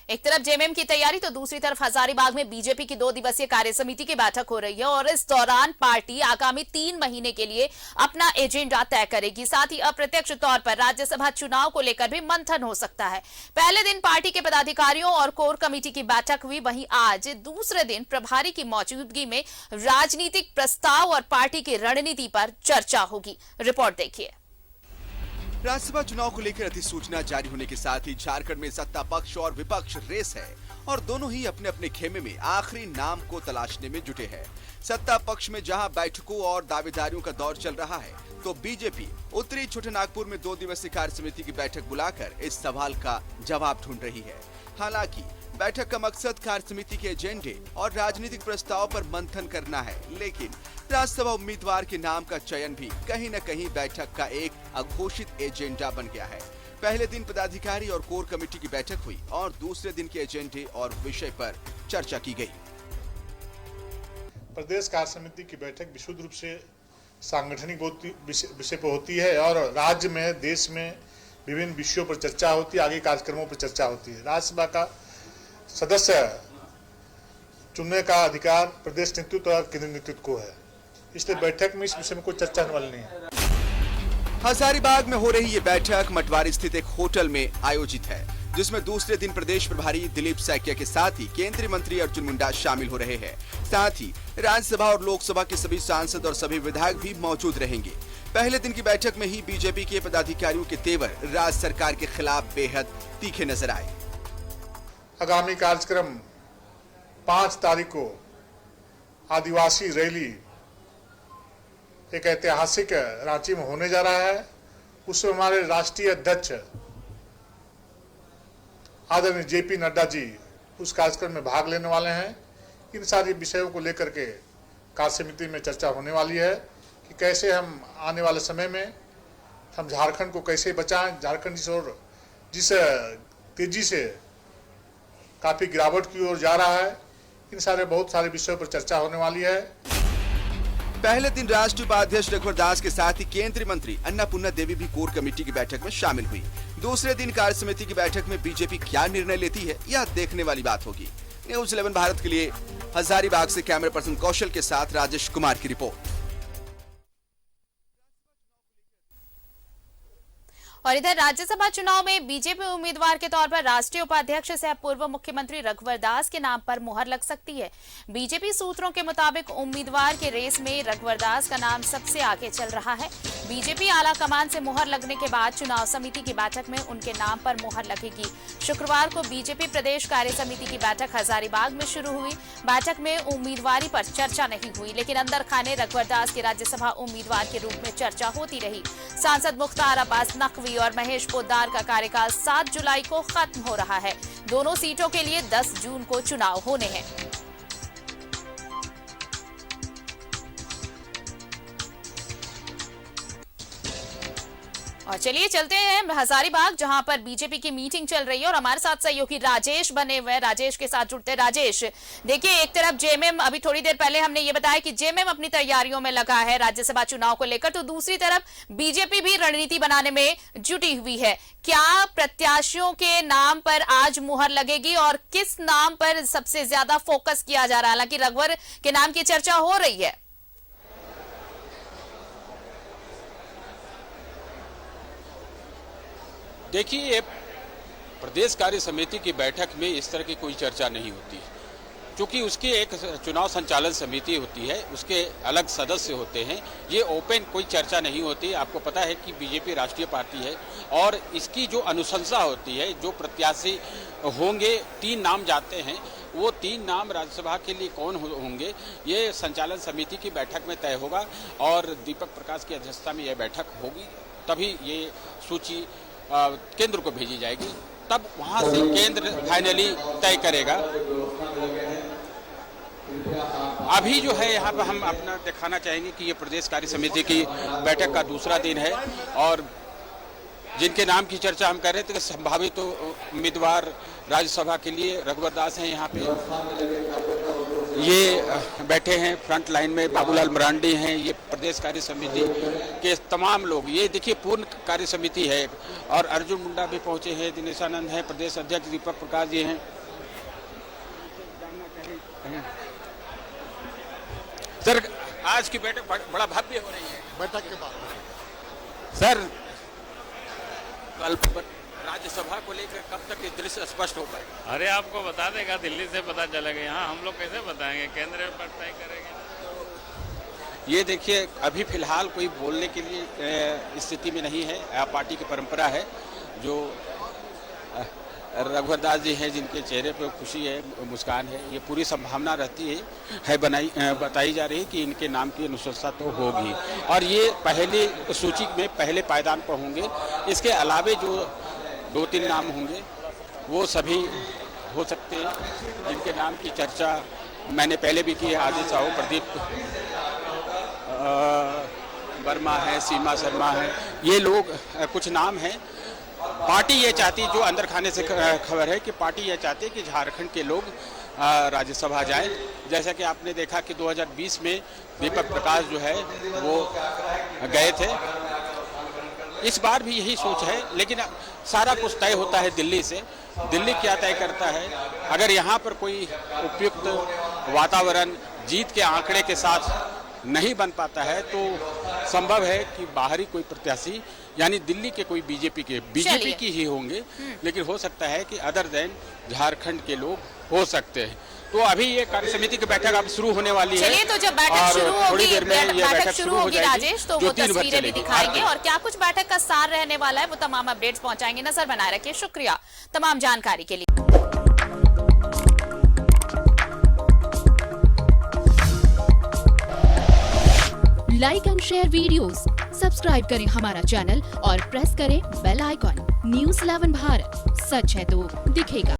एक तरफ जेएमएम की तैयारी तो दूसरी तरफ हजारीबाग में बीजेपी की 2 दिवसीय कार्य समिति की बैठक हो रही है और इस दौरान पार्टी आगामी 3 महीने के लिए अपना एजेंडा तय करेगी। साथ ही अप्रत्यक्ष तौर पर राज्यसभा चुनाव को लेकर भी मंथन हो सकता है। पहले दिन पार्टी के पदाधिकारियों और कोर कमेटी की बैठक हुई, वहीं आज दूसरे दिन प्रभारी की मौजूदगी में राजनीतिक प्रस्ताव और पार्टी की रणनीति पर चर्चा होगी। रिपोर्ट देखिए। राज्यसभा चुनाव को लेकर अधिसूचना जारी होने के साथ ही झारखंड में सत्ता पक्ष और विपक्ष रेस है और दोनों ही अपने अपने खेमे में आखिरी नाम को तलाशने में जुटे हैं। सत्ता पक्ष में जहां बैठकों और दावेदारियों का दौर चल रहा है, तो बीजेपी उत्तरी छोटानागपुर में 2 दिवसीय कार्य समिति की बैठक बुलाकर इस सवाल का जवाब ढूंढ रही है। हालांकि बैठक का मकसद कार्य समिति के एजेंडे और राजनीतिक प्रस्ताव पर मंथन करना है, लेकिन राज्यसभा उम्मीदवार के नाम का चयन भी कहीं न कहीं बैठक का एक अघोषित एजेंडा बन गया है। पहले दिन पदाधिकारी और कोर कमेटी की बैठक हुई और दूसरे दिन के एजेंडे और विषय पर चर्चा की गई। प्रदेश कार्य समिति की बैठक विशुद्ध रूप से सांगठनिक विषय पर होती है और राज्य में, देश में विभिन्न विषयों पर चर्चा होती है, आगे कार्यक्रमों पर चर्चा होती है। राज्यसभा का सदस्य चुनने का अधिकार प्रदेश नेतृत्व और केंद्रीय नेतृत्व को है, इसलिए बैठक में इस विषय में कोई चर्चा होने वाली नहीं है। हजारीबाग में हो रही ये बैठक मटवारी स्थित एक होटल में आयोजित है, जिसमें दूसरे दिन प्रदेश प्रभारी दिलीप सैकिया के साथ ही केंद्रीय मंत्री अर्जुन मुंडा शामिल हो रहे हैं। साथ ही राज्यसभा और लोकसभा के सभी सांसद और सभी विधायक भी मौजूद रहेंगे। पहले दिन की बैठक में ही बीजेपी के पदाधिकारियों के तेवर राज्य सरकार के खिलाफ बेहद तीखे नजर आए। आगामी कार्यक्रम 5 तारीख को आदिवासी रैली एक ऐतिहासिक रांची में होने जा रहा है। उसमें हमारे राष्ट्रीय अध्यक्ष आदरणीय जेपी नड्डा जी उस कार्यक्रम में भाग लेने वाले हैं। इन सारी विषयों को लेकर के कार्य समिति में चर्चा होने वाली है कि कैसे हम आने वाले समय में हम झारखंड को कैसे बचाएं। झारखंड जिस तेजी से काफी गिरावट की ओर जा रहा है, इन बहुत सारे विषयों पर चर्चा होने वाली है। पहले दिन राष्ट्रीय उपाध्यक्ष रघुवर दास के साथ ही केंद्रीय मंत्री अन्नपूर्णा देवी भी कोर कमेटी की बैठक में शामिल हुई। दूसरे दिन कार्य समिति की बैठक में बीजेपी क्या निर्णय लेती है, यह देखने वाली बात होगी। न्यूज़ 11 भारत के लिए हजारीबाग से कैमरा पर्सन कौशल के साथ राजेश कुमार की रिपोर्ट। और इधर राज्यसभा चुनाव में बीजेपी उम्मीदवार के तौर पर राष्ट्रीय उपाध्यक्ष सह पूर्व मुख्यमंत्री रघुवर दास के नाम पर मुहर लग सकती है। बीजेपी सूत्रों के मुताबिक उम्मीदवार के रेस में रघुवर दास का नाम सबसे आगे चल रहा है। बीजेपी आला कमान से मुहर लगने के बाद चुनाव समिति की बैठक में उनके नाम पर मुहर लगेगी। शुक्रवार को बीजेपी प्रदेश कार्य समिति की बैठक हजारीबाग में शुरू हुई। बैठक में उम्मीदवारी पर चर्चा नहीं हुई, लेकिन अंदर खाने रघुवर दास के राज्यसभा उम्मीदवार के रूप में चर्चा होती रही। सांसद मुख्तार अब्बास नकवी और महेश पोद्दार का कार्यकाल 7 जुलाई को खत्म हो रहा है। दोनों सीटों के लिए 10 जून को चुनाव होने हैं। और चलिए चलते हैं हजारीबाग, जहां पर बीजेपी की मीटिंग चल रही है और हमारे साथ सहयोगी राजेश बने हुए। राजेश के साथ जुड़ते हैं। राजेश, देखिए, एक तरफ जेएमएम, अभी थोड़ी देर पहले हमने ये बताया कि जेएमएम अपनी तैयारियों में लगा है राज्यसभा चुनाव को लेकर, तो दूसरी तरफ बीजेपी भी रणनीति बनाने में जुटी हुई है। क्या प्रत्याशियों के नाम पर आज मुहर लगेगी और किस नाम पर सबसे ज्यादा फोकस किया जा रहा है? हालांकि रघुवर के नाम की चर्चा हो रही है। देखिए, प्रदेश कार्य समिति की बैठक में इस तरह की कोई चर्चा नहीं होती, क्योंकि उसकी एक चुनाव संचालन समिति होती है, उसके अलग सदस्य होते हैं। ये ओपन कोई चर्चा नहीं होती। आपको पता है कि बीजेपी राष्ट्रीय पार्टी है और इसकी जो अनुशंसा होती है, जो प्रत्याशी होंगे, 3 नाम जाते हैं, वो 3 नाम राज्यसभा के लिए कौन होंगे, ये संचालन समिति की बैठक में तय होगा और दीपक प्रकाश की अध्यक्षता में यह बैठक होगी। तभी ये सूची केंद्र को भेजी जाएगी, तब वहां से केंद्र फाइनली तय करेगा। अभी जो है यहाँ पर हम अपना दिखाना चाहेंगे कि ये प्रदेश कार्य समिति की बैठक का दूसरा दिन है और जिनके नाम की चर्चा हम कर रहे थे कि संभावित उम्मीदवार राज्यसभा के लिए रघुवर दास हैं। यहाँ पे ये बैठे हैं फ्रंट लाइन में, बाबूलाल मरांडी हैं, ये प्रदेश कार्य समिति के तमाम लोग। ये देखिए पूर्ण कार्य समिति है और अर्जुन मुंडा भी पहुंचे हैं, दिनेशानंद हैं, प्रदेश अध्यक्ष दीपक प्रकाश जी हैं। सर आज की बैठक बड़ा भव्य हो रही है। बैठक के बाद सर कल राज्यसभा को लेकर कब तक ये दृश्य स्पष्ट हो पाएगा? अरे आपको बता देगा, दिल्ली से पता चलेगा, यहाँ हम लोग कैसे बताएंगे, केंद्र पर तय करेंगे। ये देखिए अभी फिलहाल कोई बोलने के लिए स्थिति में नहीं है। पार्टी की परंपरा है जो रघुवर दास जी हैं जिनके चेहरे पर खुशी है, मुस्कान है, ये पूरी संभावना रहती है बताई जा रही है कि इनके नाम की अनुशंसा तो होगी और ये पहली सूची में पहले पायदान पर होंगे। इसके अलावे जो 2-3 नाम होंगे वो सभी हो सकते हैं जिनके नाम की चर्चा मैंने पहले भी की है। आदित्य साहू, प्रदीप वर्मा है, सीमा शर्मा है, ये लोग कुछ नाम हैं। पार्टी ये चाहती, जो अंदर खाने से खबर है कि पार्टी ये चाहती है कि झारखंड के लोग राज्यसभा जाएं। जैसा कि आपने देखा कि 2020 में दीपक प्रकाश जो है वो गए थे, इस बार भी यही सोच है, लेकिन सारा कुछ तय होता है दिल्ली से। दिल्ली क्या तय करता है, अगर यहाँ पर कोई उपयुक्त वातावरण जीत के आंकड़े के साथ नहीं बन पाता है तो संभव है कि बाहरी कोई प्रत्याशी यानी दिल्ली के कोई बीजेपी की ही होंगे, लेकिन हो सकता है कि अदर देन झारखंड के लोग हो सकते हैं। तो अभी ये कार्य समिति की बैठक अब शुरू होने वाली है। चलिए, तो जब बैठक शुरू थोड़ी देर में ये बैठक शुरू होगी राजेश, तो वो 3 बजे तस्वीरें भी चलेगी। दिखाएंगे और क्या कुछ बैठक का सार रहने वाला है वो तमाम अपडेट्स पहुंचाएंगे। नजर बनाए रखिए। शुक्रिया तमाम जानकारी के लिए। Like and share videos, subscribe करें हमारा चैनल और प्रेस करें बेल आइकॉन। न्यूज़ 11 भारत, सच है तो दिखेगा।